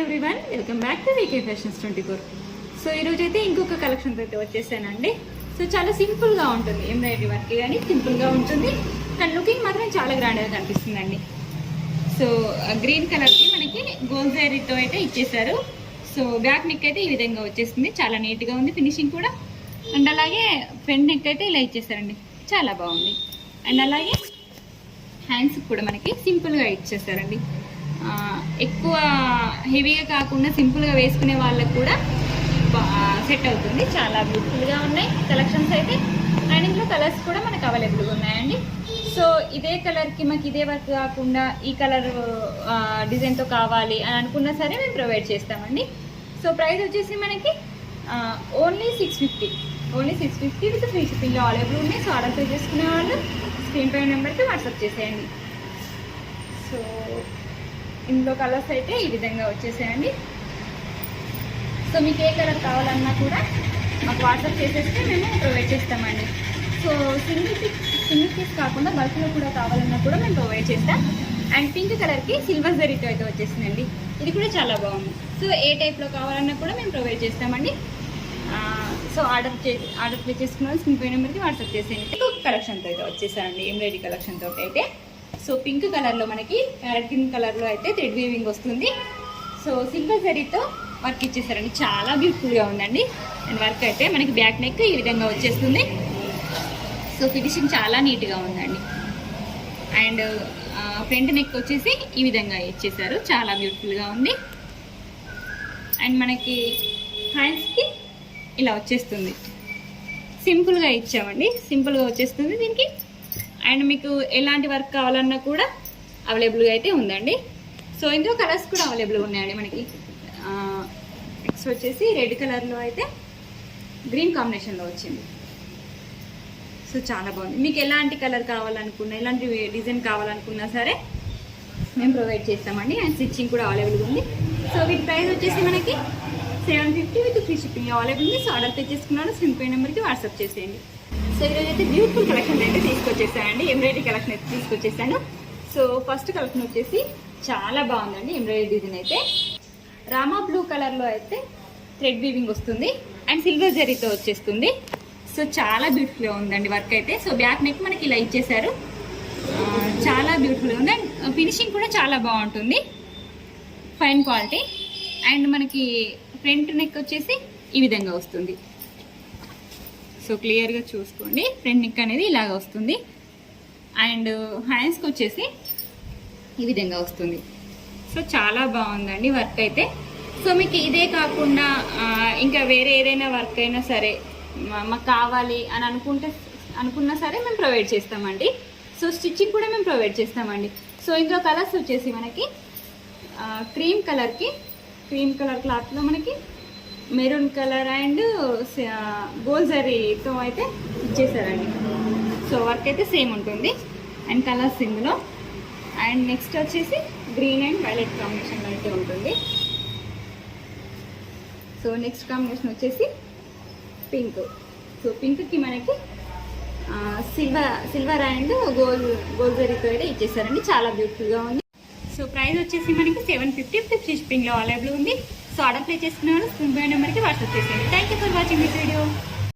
Everyone, welcome back to VK fashions 24. So ఈరోజు అయితే ఇంకొక కలెక్షన్తో అయితే వచ్చేసానండి. సో చాలా సింపుల్గా ఉంటుంది, ఎంబ్రాయిడరీ వర్క్ కానీ సింపుల్గా ఉంటుంది, కానీ లుకింగ్ మాత్రం చాలా గ్రాండ్గా కనిపిస్తుందండి. సో గ్రీన్ కలర్కి మనకి గోల్డ్ జరీతో అయితే ఇచ్చేసారు. సో బ్యాక్ నెక్ అయితే ఈ విధంగా వచ్చేస్తుంది, చాలా నీట్గా ఉంది ఫినిషింగ్ కూడా. అండ్ అలాగే ఫ్రంట్ నెక్ అయితే ఇలా ఇచ్చేసారండి, చాలా బాగుంది. అండ్ అలాగే హ్యాండ్స్కి కూడా మనకి సింపుల్గా ఇచ్చేసారండి. ఎక్కువ హెవీగా కాకుండా సింపుల్గా వేసుకునే వాళ్ళకి కూడా సెట్ అవుతుంది. చాలా బ్యూటిఫుల్గా ఉన్నాయి కలెక్షన్స్ అయితే. అండ్ ఇందులో కలర్స్ కూడా మనకు అవైలబుల్గా ఉన్నాయండి. సో ఇదే కలర్కి మాకు ఇదే వర్క్ కాకుండా ఈ కలర్ డిజైన్తో కావాలి అని అనుకున్నా సరే మేము ప్రొవైడ్ చేస్తామండి. సో ప్రైస్ వచ్చేసి మనకి ఓన్లీ 650 విత్ ఫ్రీ షిప్పింగ్లో అవైలబుల్ ఉన్నాయి. సో ఆర్డర్ పే చేసుకునే వాళ్ళు స్క్రీన్ పై నెంబర్కి వాట్సాప్ చేసేయండి. సో ఇందులో కలర్స్ అయితే ఈ విధంగా వచ్చేసాయండి. సో మీకు ఏ కలర్ కావాలన్నా కూడా మాకు వాట్సాప్ చేసేస్తే మేము ప్రొవైడ్ చేస్తామండి. సో సింగిల్ పీస్ కాకుండా బల్క్లో కూడా కావాలన్నా కూడా మేము ప్రొవైడ్ చేస్తాం. అండ్ పింక్ కలర్కి సిల్వర్ జరీతో అయితే వచ్చేసిందండి, ఇది కూడా చాలా బాగుంది. సో ఏ టైప్లో కావాలన్నా కూడా మేము ప్రొవైడ్ చేస్తామండి. సో ఆర్డర్ ప్లే చేసుకున్న స్క్రీన్ పై నెంబర్కి వాట్సాప్ చేసేయండి. కలెక్షన్తో అయితే వచ్చేసానండి, ఎంబ్రాయిడరీ కలెక్షన్తో అయితే. సో పింక్ కలర్లో మనకి ప్యారెట్ గ్రీన్ కలర్లో అయితే థ్రెడ్ వీవింగ్ వస్తుంది. సో సిల్వర్ జరీతో వర్క్ ఇచ్చేసారండి, చాలా బ్యూటిఫుల్గా ఉందండి. అండ్ వర్క్ అయితే మనకి బ్యాక్ నెక్ ఈ విధంగా వచ్చేస్తుంది. సో ఫినిషింగ్ చాలా నీట్గా ఉందండి. అండ్ ఫ్రంట్ నెక్ వచ్చేసి ఈ విధంగా ఇచ్చేసారు, చాలా బ్యూటిఫుల్గా ఉంది. అండ్ మనకి హ్యాండ్స్కి ఇలా వచ్చేస్తుంది, సింపుల్గా ఇచ్చామండి, సింపుల్గా వచ్చేస్తుంది దీనికి. అండ్ మీకు ఎలాంటి వర్క్ కావాలన్నా కూడా అవైలబుల్గా అయితే ఉందండి. సో ఇందులో కలర్స్ కూడా అవైలబుల్గా ఉన్నాయండి మనకి. నెక్స్ట్ వచ్చేసి రెడ్ కలర్లో అయితే గ్రీన్ కాంబినేషన్లో వచ్చింది. సో చాలా బాగుంది. మీకు ఎలాంటి కలర్ కావాలనుకున్నా, ఎలాంటి డిజైన్ కావాలనుకున్నా సరే మేము ప్రొవైడ్ చేస్తామండి. అండ్ స్టిచ్చింగ్ కూడా అవైలబుల్గా ఉంది. సో వీటి ప్రైస్ వచ్చేసి మనకి 750 విత్ ఫ్రీ షిప్పింగ్ అవైలబుల్ ఉంది. సో ఆర్డర్ పే చేసుకున్నాను స్క్రీన్ పై నెంబర్కి వాట్సాప్ చేసేయండి. సో ఈరోజు అయితే బ్యూటిఫుల్ కలెక్షన్ అయితే తీసుకొచ్చేసానండి, ఎంబ్రాయిడరీ కలెక్షన్ అయితే తీసుకొచ్చేసాను. సో ఫస్ట్ కలెక్షన్ వచ్చేసి చాలా బాగుందండి. ఎంబ్రాయిడరీ డిజైన్ అయితే రామా బ్లూ కలర్లో అయితే థ్రెడ్ వీవింగ్ వస్తుంది అండ్ సిల్వర్ జరీతో వచ్చేస్తుంది. సో చాలా బ్యూటిఫుల్గా ఉందండి వర్క్ అయితే. సో బ్యాక్ నెక్ మనకి ఇలా ఇచ్చేసారు, చాలా బ్యూటిఫుల్గా ఉంది. అండ్ ఫినిషింగ్ కూడా చాలా బాగుంటుంది, ఫైన్ క్వాలిటీ. అండ్ మనకి ఫ్రంట్ నెక్ వచ్చేసి ఈ విధంగా వస్తుంది. సో క్లియర్గా చూసుకోండి, ఫ్రంట్ నెక్ అనేది ఇలాగ వస్తుంది. అండ్ హ్యాండ్స్కి వచ్చేసి ఈ విధంగా వస్తుంది. సో చాలా బాగుందండి వర్క్ అయితే. సో మీకు ఇదే కాకుండా ఇంకా వేరే ఏదైనా వర్క్ అయినా సరే మాకు కావాలి అని అనుకున్నా సరే మేము ప్రొవైడ్ చేస్తామండి. సో స్టిచ్చింగ్ కూడా మేము ప్రొవైడ్ చేస్తామండి. సో ఇందులో కలర్స్ వచ్చేసి మనకి క్రీమ్ కలర్ క్లాత్లో మనకి మెరూన్ కలర్ అండ్ గోల్డ్ జరీతో అయితే ఇచ్చేసారండి. సో వర్క్ అయితే సేమ్ ఉంటుంది అండ్ కలర్స్ ఇందులో. అండ్ నెక్స్ట్ వచ్చేసి గ్రీన్ అండ్ వైలెట్ కాంబినేషన్లో అయితే ఉంటుంది. సో నెక్స్ట్ కాంబినేషన్ వచ్చేసి పింక్. సో పింక్కి మనకి సిల్వర్ అండ్ గోల్డ్ జరీతో అయితే ఇచ్చేసారండి, చాలా బ్యూటిఫుల్గా ఉంది. సో ప్రైస్ వచ్చేసి మనకి 750 ఫ్రీ షిప్పింగ్లో అవైలబుల్ ఉంది. సో ఆర్డర్ ప్లే చేసుకునే వాళ్ళు స్క్రీన్ పై నెంబర్కి వాట్సాప్ చేసేయండి. Thank you for watching this video.